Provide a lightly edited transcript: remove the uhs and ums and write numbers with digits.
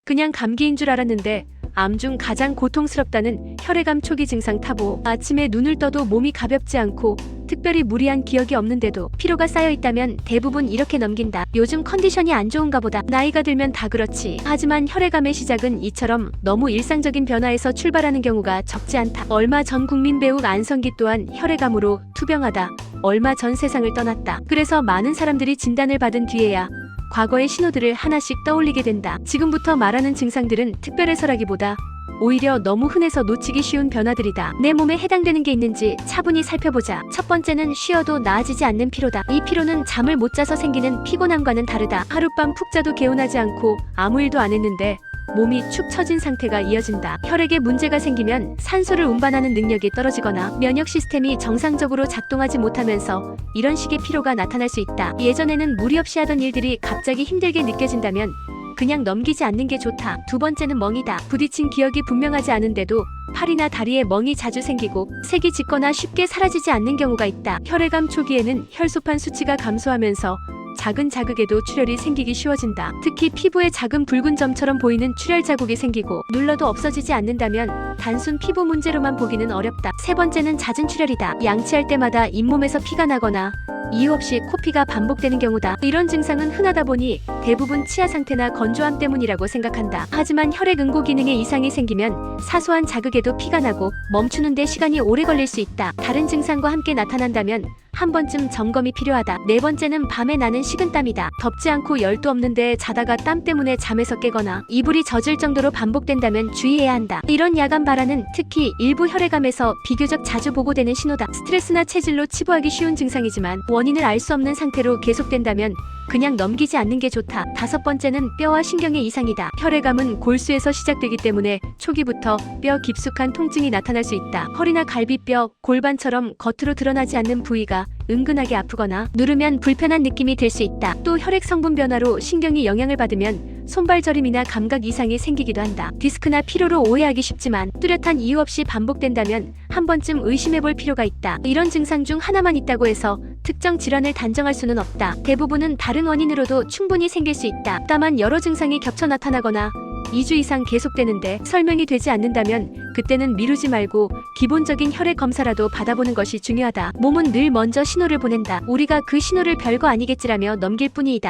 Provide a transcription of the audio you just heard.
그냥 감기인 줄 알았는데 암 중 가장 고통스럽다는 혈액암 초기 증상 타보. 아침에 눈을 떠도 몸이 가볍지 않고 특별히 무리한 기억이 없는데도 피로가 쌓여 있다면 대부분 이렇게 넘긴다. 요즘 컨디션이 안 좋은가 보다. 나이가 들면 다 그렇지. 하지만 혈액암의 시작은 이처럼 너무 일상적인 변화에서 출발하는 경우가 적지 않다. 얼마 전 국민 배우 안성기 또한 혈액암으로 투병하다 얼마 전 세상을 떠났다. 그래서 많은 사람들이 진단을 받은 뒤에야 과거의 신호들을 하나씩 떠올리게 된다. 지금부터 말하는 증상들은 특별해서라기보다 오히려 너무 흔해서 놓치기 쉬운 변화들이다. 내 몸에 해당되는 게 있는지 차분히 살펴보자. 첫 번째는 쉬어도 나아지지 않는 피로다. 이 피로는 잠을 못 자서 생기는 피곤함과는 다르다. 하룻밤 푹 자도 개운하지 않고 아무 일도 안 했는데 몸이 축 처진 상태가 이어진다. 혈액에 문제가 생기면 산소를 운반하는 능력이 떨어지거나 면역 시스템이 정상적으로 작동하지 못하면서 이런 식의 피로가 나타날 수 있다. 예전에는 무리 없이 하던 일들이 갑자기 힘들게 느껴진다면 그냥 넘기지 않는 게 좋다. 두 번째는 멍이다. 부딪힌 기억이 분명하지 않은데도 팔이나 다리에 멍이 자주 생기고 색이 짙거나 쉽게 사라지지 않는 경우가 있다. 혈액암 초기에는 혈소판 수치가 감소하면서 작은 자극에도 출혈이 생기기 쉬워진다. 특히 피부에 작은 붉은 점처럼 보이는 출혈 자국이 생기고 눌러도 없어지지 않는다면 단순 피부 문제로만 보기는 어렵다. 세 번째는 잦은 출혈이다. 양치할 때마다 잇몸에서 피가 나거나 이유 없이 코피가 반복되는 경우다. 이런 증상은 흔하다 보니 대부분 치아 상태나 건조함 때문이라고 생각한다. 하지만 혈액 응고 기능에 이상이 생기면 사소한 자극에도 피가 나고 멈추는 데 시간이 오래 걸릴 수 있다. 다른 증상과 함께 나타난다면 한 번쯤 점검이 필요하다. 네 번째는 밤에 나는 식은땀이다. 덥지 않고 열도 없는데 자다가 땀 때문에 잠에서 깨거나 이불이 젖을 정도로 반복된다면 주의해야 한다. 이런 야간 발화는 특히 일부 혈액암에서 비교적 자주 보고되는 신호다. 스트레스나 체질로 치부하기 쉬운 증상이지만 원인을 알 수 없는 상태로 계속된다면 그냥 넘기지 않는 게 좋다. 다섯 번째는 뼈와 신경의 이상이다. 혈액암은 골수에서 시작되기 때문에 초기부터 뼈 깊숙한 통증이 나타날 수 있다. 허리나 갈비뼈, 골반처럼 겉으로 드러나지 않는 부위가 은근하게 아프거나 누르면 불편한 느낌이 들 수 있다. 또 혈액 성분 변화로 신경이 영향을 받으면 손발 저림이나 감각 이상이 생기기도 한다. 디스크나 피로로 오해하기 쉽지만 뚜렷한 이유 없이 반복된다면 한 번쯤 의심해볼 필요가 있다. 이런 증상 중 하나만 있다고 해서 특정 질환을 단정할 수는 없다. 대부분은 다른 원인으로도 충분히 생길 수 있다. 다만 여러 증상이 겹쳐 나타나거나 2주 이상 계속되는데 설명이 되지 않는다면 그때는 미루지 말고 기본적인 혈액 검사라도 받아보는 것이 중요하다. 몸은 늘 먼저 신호를 보낸다. 우리가 그 신호를 별거 아니겠지라며 넘길 뿐이다.